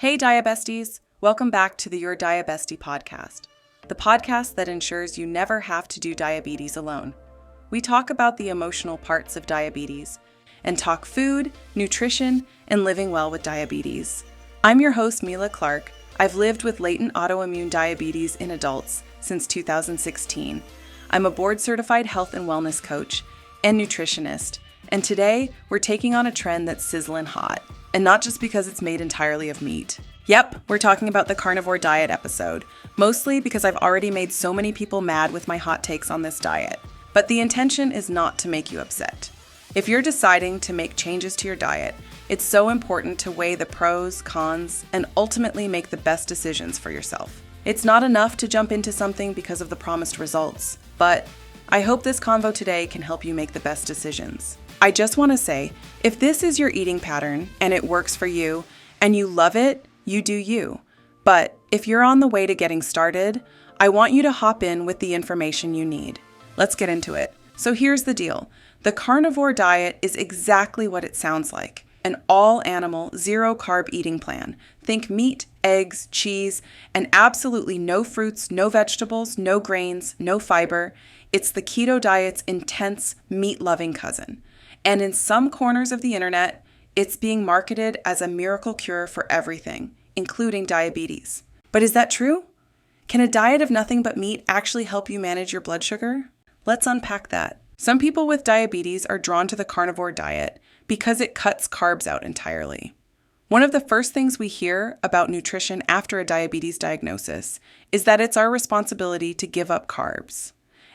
Hey Diabesties! Welcome back to the Your Diabestie podcast, the podcast that ensures you never have to do diabetes alone. We talk about the emotional parts of diabetes and talk food, nutrition, and living well with diabetes. I'm your host, Mila Clark. I've lived with latent autoimmune diabetes in adults since 2016. I'm a board-certified health and wellness coach and nutritionist, and today we're taking on a trend that's sizzling hot. And not just because it's made entirely of meat. Yep, we're talking about the carnivore diet episode, mostly because I've already made so many people mad with my hot takes on this diet. But the intention is not to make you upset. If you're deciding to make changes to your diet, it's so important to weigh the pros, cons, and ultimately make the best decisions for yourself. It's not enough to jump into something because of the promised results, but I hope this convo today can help you make the best decisions. I just want to say, if this is your eating pattern and it works for you and you love it, you do you. But if you're on the way to getting started, I want you to hop in with the information you need. Let's get into it. So here's the deal. The carnivore diet is exactly what it sounds like. An all-animal, zero-carb eating plan. Think meat, eggs, cheese, and absolutely no fruits, no vegetables, no grains, no fiber. It's the keto diet's intense, meat-loving cousin. And in some corners of the internet, it's being marketed as a miracle cure for everything, including diabetes. But is that true? Can a diet of nothing but meat actually help you manage your blood sugar? Let's unpack that. Some people with diabetes are drawn to the carnivore diet because it cuts carbs out entirely. One of the first things we hear about nutrition after a diabetes diagnosis is that it's our responsibility to give up carbs.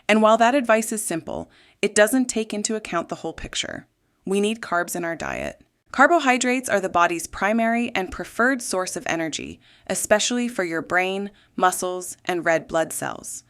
And while that advice is simple, it doesn't take into account the whole picture. We need carbs in our diet. Carbohydrates are the body's primary and preferred source of energy, especially for your brain, muscles, and red blood cells.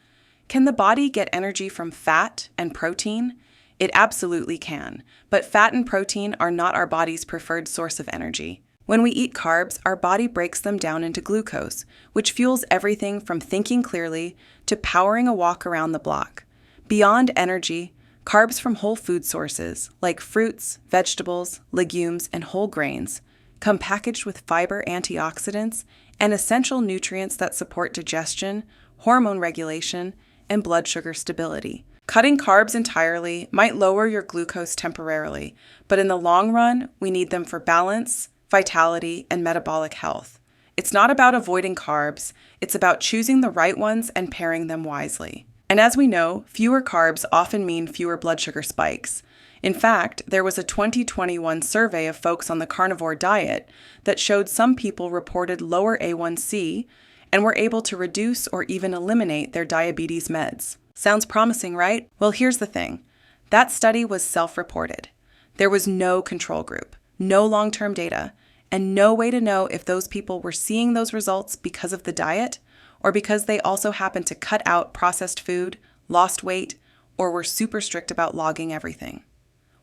Can the body get energy from fat and protein? It absolutely can, but fat and protein are not our body's preferred source of energy. When we eat carbs, our body breaks them down into glucose, which fuels everything from thinking clearly to powering a walk around the block. Beyond energy, carbs from whole food sources, like fruits, vegetables, legumes, and whole grains, come packaged with fiber, antioxidants, and essential nutrients that support digestion, hormone regulation, and blood sugar stability. Cutting carbs entirely might lower your glucose temporarily, but in the long run, we need them for balance, vitality, and metabolic health. It's not about avoiding carbs, it's about choosing the right ones and pairing them wisely. And as we know, fewer carbs often mean fewer blood sugar spikes. In fact, there was a 2021 survey of folks on the carnivore diet that showed some people reported lower A1C and were able to reduce or even eliminate their diabetes meds. Sounds promising, right? Well, here's the thing. That study was self-reported. There was no control group, no long-term data, and no way to know if those people were seeing those results because of the diet or because they also happened to cut out processed food, lost weight, or were super strict about logging everything.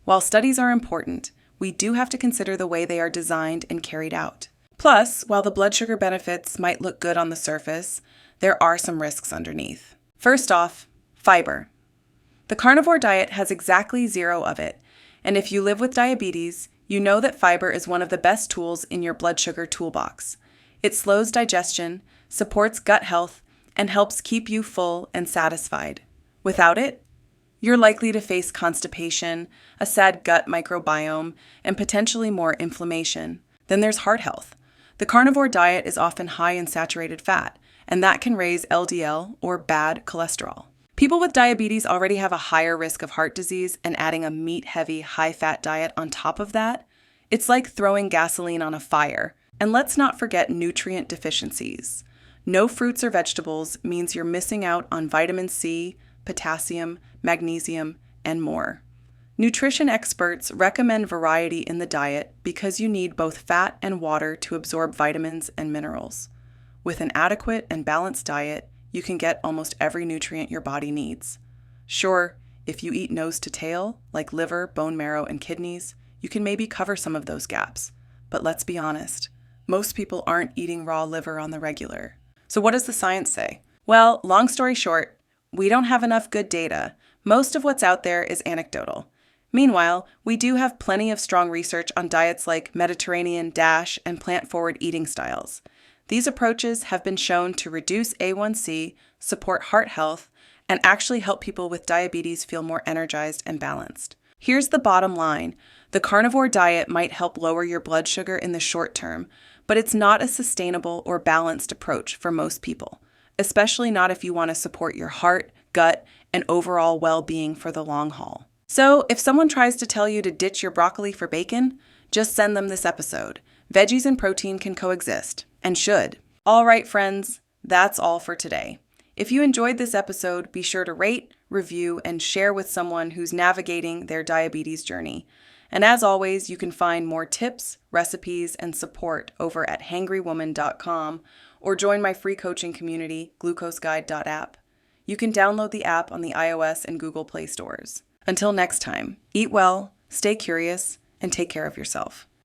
While studies are important, we do have to consider the way they are designed and carried out. Plus, while the blood sugar benefits might look good on the surface, there are some risks underneath. First off, fiber. The carnivore diet has exactly 0 of it, and if you live with diabetes, you know that fiber is one of the best tools in your blood sugar toolbox. It slows digestion, supports gut health, and helps keep you full and satisfied. Without it, you're likely to face constipation, a sad gut microbiome, and potentially more inflammation. Then there's heart health. The carnivore diet is often high in saturated fat, and that can raise LDL or bad cholesterol. People with diabetes already have a higher risk of heart disease, and adding a meat-heavy, high-fat diet on top of that, it's like throwing gasoline on a fire. And let's not forget nutrient deficiencies. No fruits or vegetables means you're missing out on vitamin C, potassium, magnesium, and more. Nutrition experts recommend variety in the diet because you need both fat and water to absorb vitamins and minerals. With an adequate and balanced diet, you can get almost every nutrient your body needs. Sure, if you eat nose to tail, like liver, bone marrow, and kidneys, you can maybe cover some of those gaps. But let's be honest, most people aren't eating raw liver on the regular. So what does the science say? Well, long story short, we don't have enough good data. Most of what's out there is anecdotal. Meanwhile, we do have plenty of strong research on diets like Mediterranean, DASH, and plant-forward eating styles. These approaches have been shown to reduce A1C, support heart health, and actually help people with diabetes feel more energized and balanced. Here's the bottom line. The carnivore diet might help lower your blood sugar in the short term, but it's not a sustainable or balanced approach for most people, especially not if you want to support your heart, gut, and overall well-being for the long haul. So, if someone tries to tell you to ditch your broccoli for bacon, just send them this episode. Veggies and protein can coexist, and should. All right, friends, that's all for today. If you enjoyed this episode, be sure to rate, review, and share with someone who's navigating their diabetes journey. And as always, you can find more tips, recipes, and support over at hangrywoman.com or join my free coaching community, glucoseguide.app. You can download the app on the iOS and Google Play stores. Until next time, eat well, stay curious, and take care of yourself.